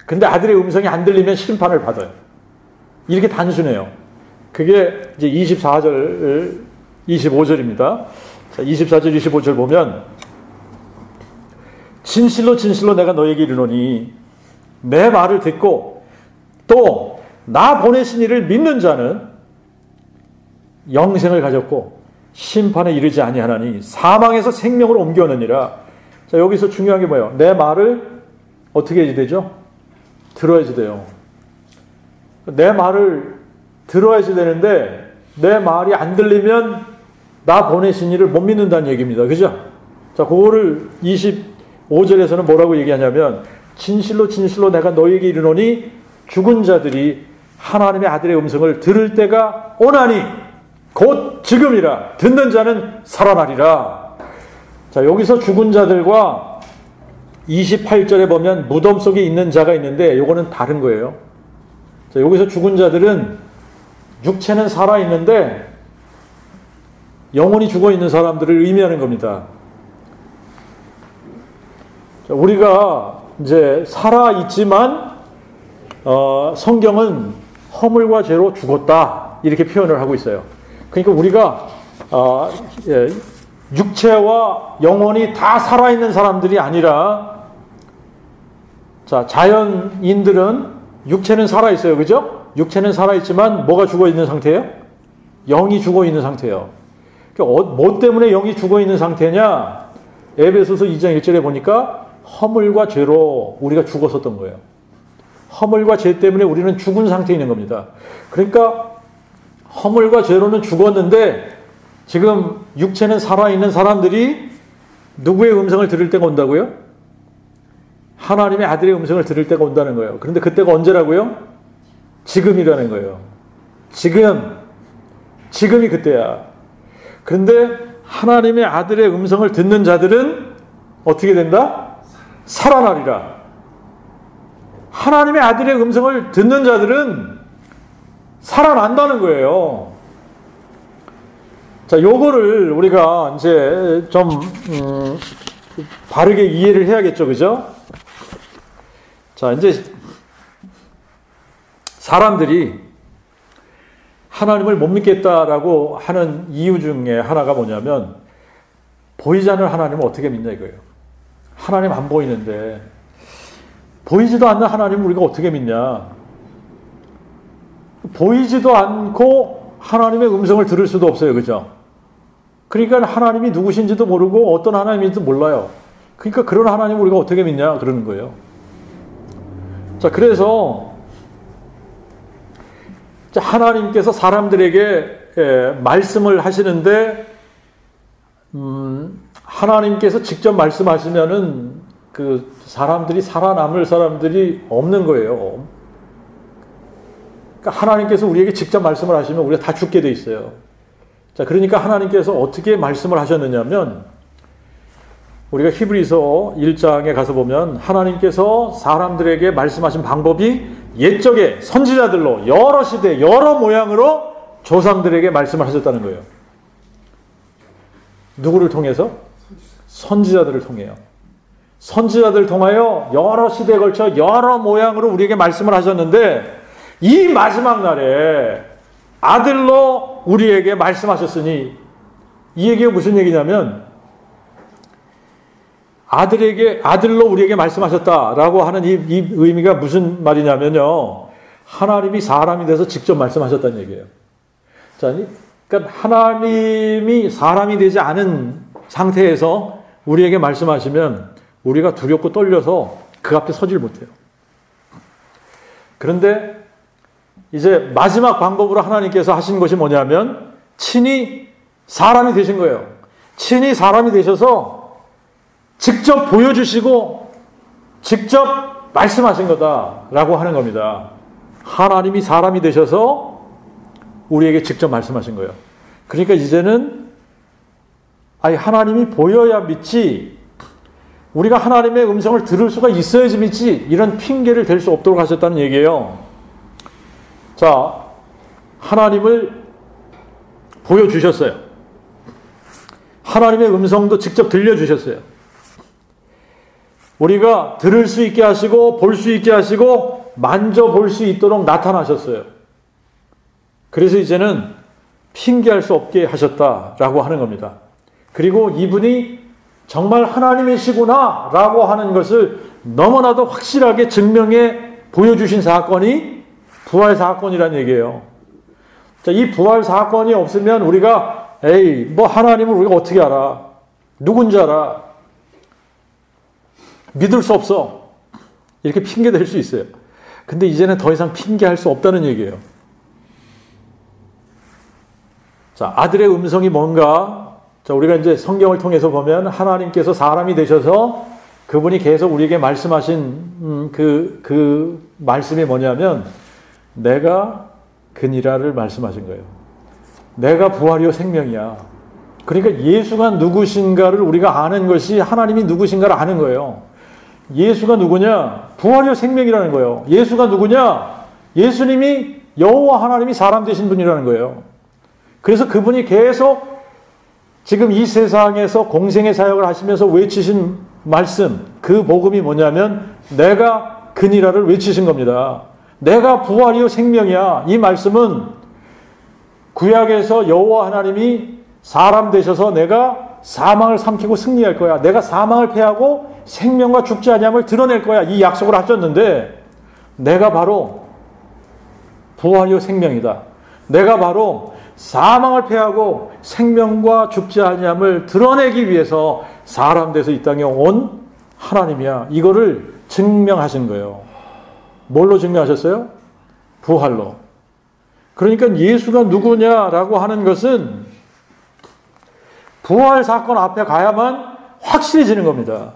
근데 아들의 음성이 안 들리면 심판을 받아요. 이렇게 단순해요. 그게 이제 24절, 25절입니다. 자, 24절, 25절 보면, 진실로 진실로 내가 너에게 이르노니 내 말을 듣고 또 나 보내신 이를 믿는 자는 영생을 가졌고 심판에 이르지 아니하나니 사망에서 생명으로 옮겨오느니라. 자, 여기서 중요한 게 뭐예요? 내 말을 어떻게 해야 되죠? 들어야지 돼요. 내 말을 들어야지 되는데, 내 말이 안 들리면 나 보내신 이를 못 믿는다는 얘기입니다. 그죠? 자, 그거를 25절에서는 뭐라고 얘기하냐면, 진실로 진실로 내가 너에게 이르노니 죽은 자들이 하나님의 아들의 음성을 들을 때가 오나니 곧 지금이라. 듣는 자는 살아나리라. 자, 여기서 죽은 자들과 28절에 보면 무덤 속에 있는 자가 있는데, 요거는 다른 거예요. 자, 여기서 죽은 자들은 육체는 살아있는데 영혼이 죽어있는 사람들을 의미하는 겁니다. 자, 우리가 이제 살아있지만 성경은 허물과 죄로 죽었다 이렇게 표현을 하고 있어요. 그러니까 우리가 육체와 영혼이 다 살아있는 사람들이 아니라, 자, 자연인들은 육체는 살아있어요. 그죠? 육체는 살아있지만 뭐가 죽어있는 상태예요? 영이 죽어있는 상태예요. 그러니까 뭐 때문에 영이 죽어있는 상태냐? 에베소서 2장 1절에 보니까 허물과 죄로 우리가 죽었었던 거예요. 허물과 죄 때문에 우리는 죽은 상태에 있는 겁니다. 그러니까 허물과 죄로는 죽었는데 지금 육체는 살아있는 사람들이 누구의 음성을 들을 때가 온다고요? 하나님의 아들의 음성을 들을 때가 온다는 거예요. 그런데 그때가 언제라고요? 지금이라는 거예요. 지금이 그때야. 그런데 하나님의 아들의 음성을 듣는 자들은 어떻게 된다? 살아나리라. 하나님의 아들의 음성을 듣는 자들은 살아난다는 거예요. 자, 요거를 우리가 이제 좀 바르게 이해를 해야겠죠, 그죠? 자, 이제 사람들이 하나님을 못 믿겠다라고 하는 이유 중에 하나가 뭐냐면, 보이지 않는 하나님을 어떻게 믿냐 이거예요. 하나님 안 보이는데, 보이지도 않는 하나님을 우리가 어떻게 믿냐. 보이지도 않고 하나님의 음성을 들을 수도 없어요. 그죠? 그러니까 하나님이 누구신지도 모르고 어떤 하나님인지도 몰라요. 그러니까 그런 하나님을 우리가 어떻게 믿냐 그러는 거예요. 자, 그래서 하나님께서 사람들에게 말씀을 하시는데, 하나님께서 직접 말씀하시면은 그 사람들이 살아남을 사람들이 없는 거예요. 그러니까 하나님께서 우리에게 직접 말씀을 하시면 우리가 다 죽게 돼 있어요. 자, 그러니까 하나님께서 어떻게 말씀을 하셨느냐면, 우리가 히브리서 1장에 가서 보면 하나님께서 사람들에게 말씀하신 방법이 옛적에 선지자들로 여러 시대 여러 모양으로 조상들에게 말씀을 하셨다는 거예요. 누구를 통해서? 선지자들을 통해요. 선지자들을 통하여 여러 시대에 걸쳐 여러 모양으로 우리에게 말씀을 하셨는데, 이 마지막 날에 아들로 우리에게 말씀하셨으니, 이 얘기가 무슨 얘기냐면, 아들로 우리에게 말씀하셨다라고 하는 이 의미가 무슨 말이냐면요, 하나님이 사람이 돼서 직접 말씀하셨다는 얘기예요. 자, 그러니까 하나님이 사람이 되지 않은 상태에서 우리에게 말씀하시면 우리가 두렵고 떨려서 그 앞에 서질 못해요. 그런데 이제 마지막 방법으로 하나님께서 하신 것이 뭐냐면 친히 사람이 되신 거예요. 친히 사람이 되셔서 직접 보여주시고 직접 말씀하신 거다라고 하는 겁니다. 하나님이 사람이 되셔서 우리에게 직접 말씀하신 거예요. 그러니까 이제는 하나님이 보여야 믿지, 우리가 하나님의 음성을 들을 수가 있어야지 믿지, 이런 핑계를 댈 수 없도록 하셨다는 얘기예요. 자, 하나님을 보여주셨어요. 하나님의 음성도 직접 들려주셨어요. 우리가 들을 수 있게 하시고 볼 수 있게 하시고 만져볼 수 있도록 나타나셨어요. 그래서 이제는 핑계할 수 없게 하셨다라고 하는 겁니다. 그리고 이분이 정말 하나님이시구나 라고 하는 것을 너무나도 확실하게 증명해 보여주신 사건이 부활 사건이라는 얘기예요. 자, 이 부활 사건이 없으면 우리가 하나님을 우리가 어떻게 알아? 누군지 알아? 믿을 수 없어. 이렇게 핑계 댈 수 있어요. 근데 이제는 더 이상 핑계할 수 없다는 얘기예요. 자, 아들의 음성이 뭔가? 자, 우리가 이제 성경을 통해서 보면 하나님께서 사람이 되셔서 그분이 계속 우리에게 말씀하신 그 말씀이 뭐냐면 내가 그니라를 말씀하신 거예요. 내가 부활이요 생명이야. 그러니까 예수가 누구신가를 우리가 아는 것이 하나님이 누구신가를 아는 거예요. 예수가 누구냐? 부활이요 생명이라는 거예요. 예수가 누구냐? 예수님이 여호와 하나님이 사람 되신 분이라는 거예요. 그래서 그분이 계속 지금 이 세상에서 공생의 사역을 하시면서 외치신 말씀, 그 복음이 뭐냐면 내가 그니라를 외치신 겁니다. 내가 부활이요 생명이야. 이 말씀은 구약에서 여호와 하나님이 사람 되셔서 내가 사망을 삼키고 승리할 거야. 내가 사망을 패하고 생명과 죽지 아니함을 드러낼 거야. 이 약속을 하셨는데 내가 바로 부활이요 생명이다. 내가 바로 사망을 패하고 생명과 죽지 아니함을 드러내기 위해서 사람 돼서 이 땅에 온 하나님이야. 이거를 증명하신 거예요. 뭘로 증명하셨어요? 부활로. 그러니까 예수가 누구냐라고 하는 것은 부활 사건 앞에 가야만 확실해지는 겁니다.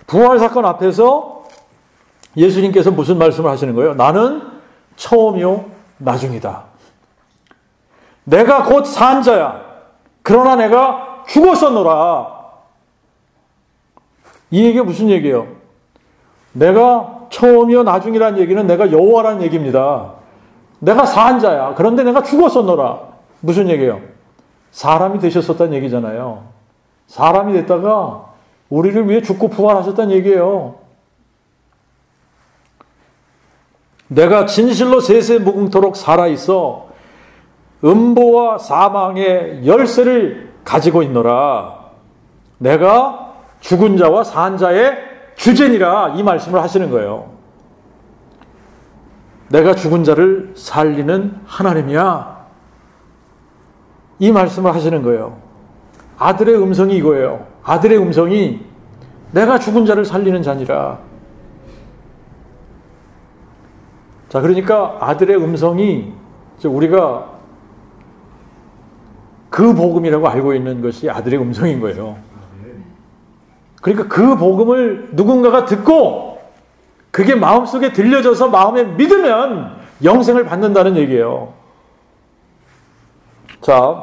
부활 사건 앞에서 예수님께서 무슨 말씀을 하시는 거예요? 나는 처음이요 나중이다. 내가 곧 산 자야. 그러나 내가 죽었었노라. 이 얘기가 무슨 얘기예요? 내가 처음이요 나중이라는 얘기는 내가 여호와라는 얘기입니다. 내가 산 자야. 그런데 내가 죽었었노라. 무슨 얘기예요? 사람이 되셨었다는 얘기잖아요. 사람이 됐다가 우리를 위해 죽고 부활하셨다는 얘기예요. 내가 진실로 세세 무궁토록 살아있어 음보와 사망의 열쇠를 가지고 있노라. 내가 죽은 자와 산 자의 주제니라. 이 말씀을 하시는 거예요. 내가 죽은 자를 살리는 하나님이야. 이 말씀을 하시는 거예요. 아들의 음성이 이거예요. 아들의 음성이 내가 죽은 자를 살리는 자니라. 자, 그러니까 아들의 음성이 우리가 그 복음이라고 알고 있는 것이 아들의 음성인 거예요. 그러니까 그 복음을 누군가가 듣고 그게 마음속에 들려져서 마음에 믿으면 영생을 받는다는 얘기예요. 자,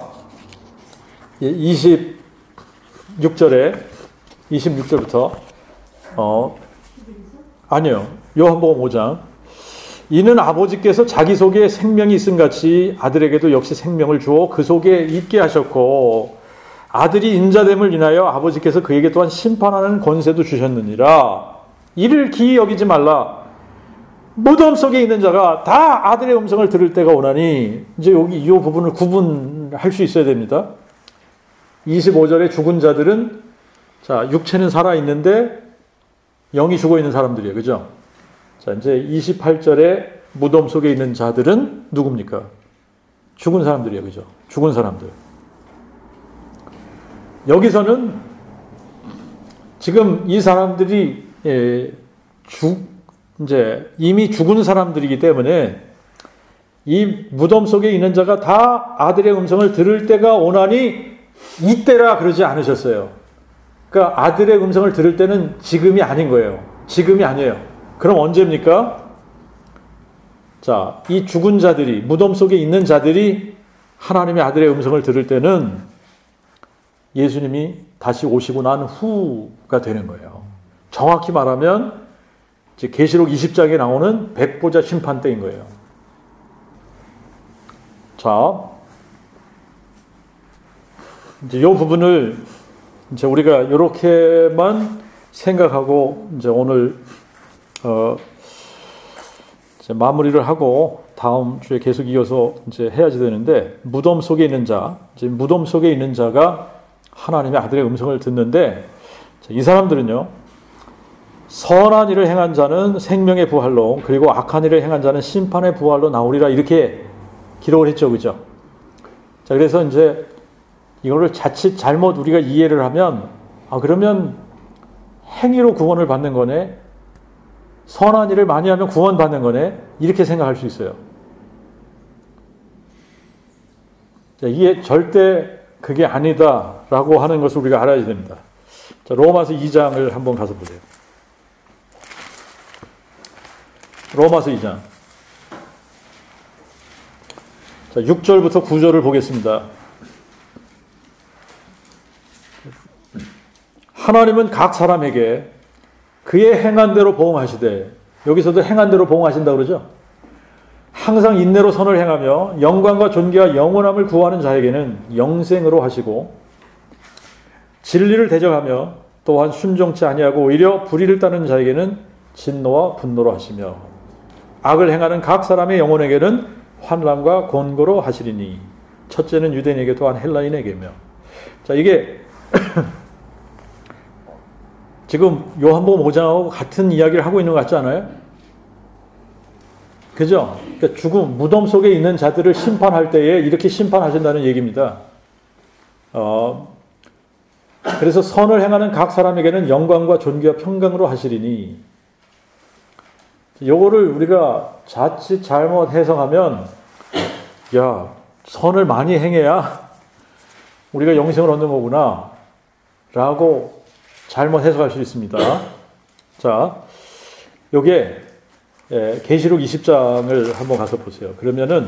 26절부터 아니요. 요한복음 5장. 이는 아버지께서 자기 속에 생명이 있음 같이 아들에게도 역시 생명을 주어 그 속에 있게 하셨고 아들이 인자됨을 인하여 아버지께서 그에게 또한 심판하는 권세도 주셨느니라. 이를 기이 여기지 말라. 무덤 속에 있는 자가 다 아들의 음성을 들을 때가 오나니. 이제 여기 이 부분을 구분할 수 있어야 됩니다. 25절에 죽은 자들은 자, 육체는 살아있는데 영이 죽어있는 사람들이에요. 그죠? 자, 이제 28절에 무덤 속에 있는 자들은 누굽니까? 죽은 사람들이에요. 그죠? 죽은 사람들. 여기서는 지금 이 사람들이 이제 이미 죽은 사람들이기 때문에 이 무덤 속에 있는 자가 다 아들의 음성을 들을 때가 오나니 이때라 그러지 않으셨어요. 그러니까 아들의 음성을 들을 때는 지금이 아닌 거예요. 지금이 아니에요. 그럼 언제입니까? 자, 이 죽은 자들이, 무덤 속에 있는 자들이 하나님의 아들의 음성을 들을 때는 예수님이 다시 오시고 난 후가 되는 거예요. 정확히 말하면 계시록 20장에 나오는 백보자 심판 때인 거예요. 자, 이제 이 부분을 이제 우리가 이렇게만 생각하고 이제 오늘 이제 마무리를 하고 다음 주에 계속 이어서 이제 해야지 되는데, 무덤 속에 있는 자, 이제 무덤 속에 있는 자가 하나님의 아들의 음성을 듣는데, 이 사람들은요, 선한 일을 행한 자는 생명의 부활로, 그리고 악한 일을 행한 자는 심판의 부활로 나오리라, 이렇게 기록을 했죠, 그죠? 자, 그래서 이제 이거를 자칫 잘못 우리가 이해를 하면, 그러면 행위로 구원을 받는 거네, 선한 일을 많이 하면 구원받는 거네, 이렇게 생각할 수 있어요. 자, 이게 절대 그게 아니다라고 하는 것을 우리가 알아야 됩니다. 자, 로마서 2장을 한번 가서 보세요. 로마서 2장. 자, 6절부터 9절을 보겠습니다. 하나님은 각 사람에게 그의 행한 대로 보응하시되, 여기서도 행한 대로 보응하신다고 그러죠. 항상 인내로 선을 행하며 영광과 존귀와 영원함을 구하는 자에게는 영생으로 하시고, 진리를 대적하며 또한 순종치 아니하고 오히려 불의를 따르는 자에게는 진노와 분노로 하시며, 악을 행하는 각 사람의 영혼에게는 환난과 곤고로 하시리니, 첫째는 유대인에게 또한 헬라인에게며. 자, 이게 지금 요한복음 5장하고 같은 이야기를 하고 있는 것 같지 않아요? 그죠? 그러니까 죽음, 무덤 속에 있는 자들을 심판할 때에 이렇게 심판하신다는 얘기입니다. 그래서 선을 행하는 각 사람에게는 영광과 존귀와 평강으로 하시리니, 요거를 우리가 자칫 잘못 해석하면, 야, 선을 많이 행해야 우리가 영생을 얻는 거구나 라고 잘못 해석할 수 있습니다. 자, 요게 계시록 20장을 한번 가서 보세요. 그러면은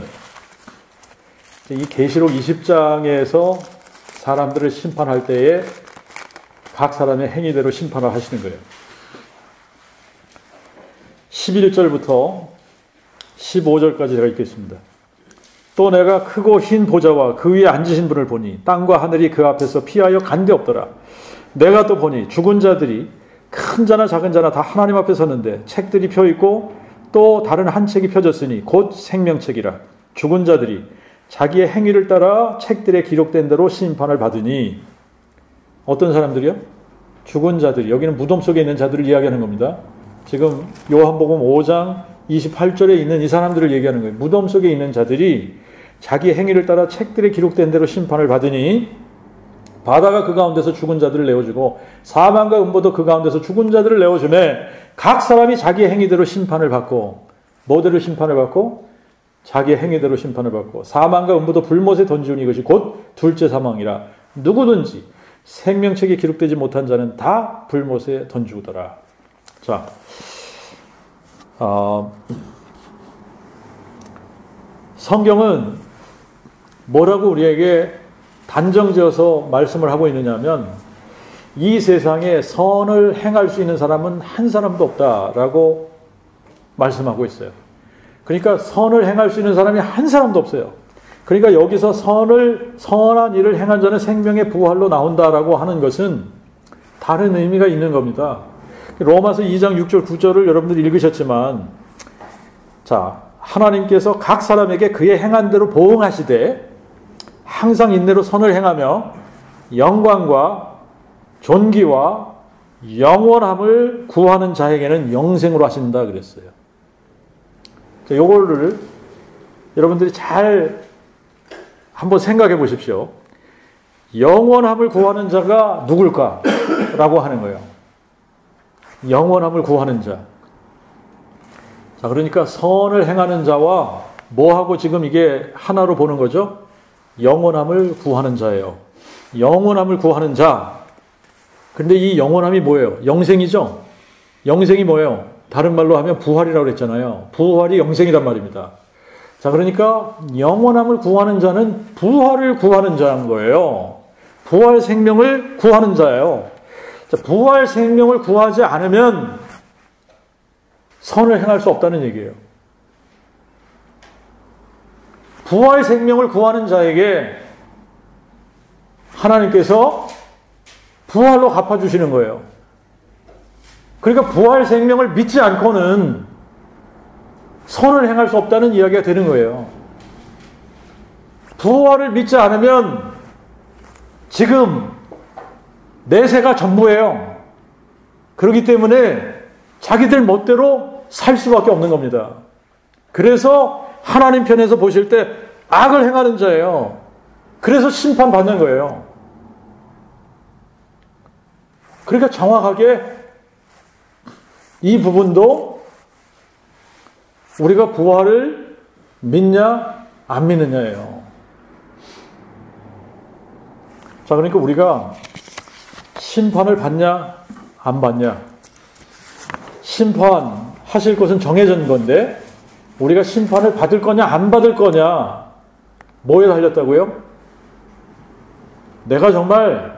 이 계시록 20장에서 사람들을 심판할 때에 각 사람의 행위대로 심판을 하시는 거예요. 11절부터 15절까지 제가 읽겠습니다. 또 내가 크고 흰 보좌와 그 위에 앉으신 분을 보니 땅과 하늘이 그 앞에서 피하여 간데 없더라. 내가 또 보니 죽은 자들이 큰 자나 작은 자나 다 하나님 앞에 섰는데 책들이 펴 있고 또 다른 한 책이 펴졌으니 곧 생명책이라. 죽은 자들이 자기의 행위를 따라 책들에 기록된 대로 심판을 받으니, 어떤 사람들이요? 죽은 자들이, 여기는 무덤 속에 있는 자들을 이야기하는 겁니다. 지금 요한복음 5장 28절에 있는 이 사람들을 얘기하는 거예요. 무덤 속에 있는 자들이 자기 행위를 따라 책들에 기록된 대로 심판을 받으니, 바다가 그 가운데서 죽은 자들을 내어주고 사망과 음보도 그 가운데서 죽은 자들을 내어주매 각 사람이 자기 행위대로 심판을 받고, 뭐대로 심판을 받고? 자기 행위대로 심판을 받고, 사망과 음보도 불못에 던지우니 이것이 곧 둘째 사망이라. 누구든지 생명책에 기록되지 못한 자는 다 불못에 던지우더라. 자, 성경은 뭐라고 우리에게 단정지어서 말씀을 하고 있느냐면, 이 세상에 선을 행할 수 있는 사람은 한 사람도 없다라고 말씀하고 있어요. 그러니까 선을 행할 수 있는 사람이 한 사람도 없어요. 그러니까 여기서 선한 일을 행한 자는 생명의 부활로 나온다라고 하는 것은 다른 의미가 있는 겁니다. 로마서 2장 6절 9절을 여러분들 읽으셨지만, 자, 하나님께서 각 사람에게 그의 행한 대로 보응하시되 항상 인내로 선을 행하며 영광과 존귀와 영원함을 구하는 자에게는 영생으로 하신다 그랬어요. 자, 요거를 여러분들이 잘 한번 생각해 보십시오. 영원함을 구하는 자가 누굴까? 라고 하는 거예요. 영원함을 구하는 자. 자, 그러니까 선을 행하는 자와 뭐하고 지금 이게 하나로 보는 거죠? 영원함을 구하는 자예요. 영원함을 구하는 자. 근데 이 영원함이 뭐예요? 영생이죠? 영생이 뭐예요? 다른 말로 하면 부활이라고 그랬잖아요. 부활이 영생이란 말입니다. 자, 그러니까 영원함을 구하는 자는 부활을 구하는 자인 거예요. 부활 생명을 구하는 자예요. 자, 부활 생명을 구하지 않으면 선을 행할 수 없다는 얘기예요. 부활 생명을 구하는 자에게 하나님께서 부활로 갚아주시는 거예요. 그러니까 부활 생명을 믿지 않고는 선을 행할 수 없다는 이야기가 되는 거예요. 부활을 믿지 않으면 지금 내세가 전부예요. 그렇기 때문에 자기들 멋대로 살 수밖에 없는 겁니다. 그래서 하나님 편에서 보실 때 악을 행하는 자예요. 그래서 심판받는 거예요. 그러니까 정확하게 이 부분도 우리가 부활을 믿냐 안 믿느냐예요. 자, 그러니까 우리가 심판을 받냐 안 받냐, 심판하실 것은 정해진 건데 우리가 심판을 받을 거냐 안 받을 거냐, 뭐에 달렸다고요? 내가 정말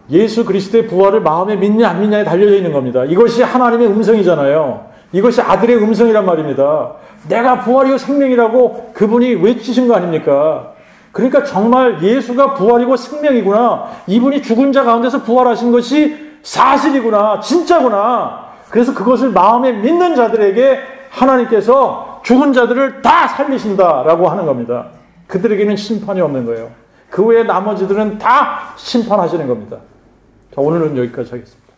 예수 그리스도의 부활을 마음에 믿냐 안 믿냐에 달려져 있는 겁니다. 이것이 하나님의 음성이잖아요. 이것이 아들의 음성이란 말입니다. 내가 부활이요 생명이라고 그분이 외치신 거 아닙니까? 그러니까 정말 예수가 부활이고 생명이구나, 이분이 죽은 자 가운데서 부활하신 것이 사실이구나, 진짜구나. 그래서 그것을 마음에 믿는 자들에게 하나님께서 죽은 자들을 다 살리신다라고 하는 겁니다. 그들에게는 심판이 없는 거예요. 그 외에 나머지들은 다 심판하시는 겁니다. 자, 오늘은 여기까지 하겠습니다.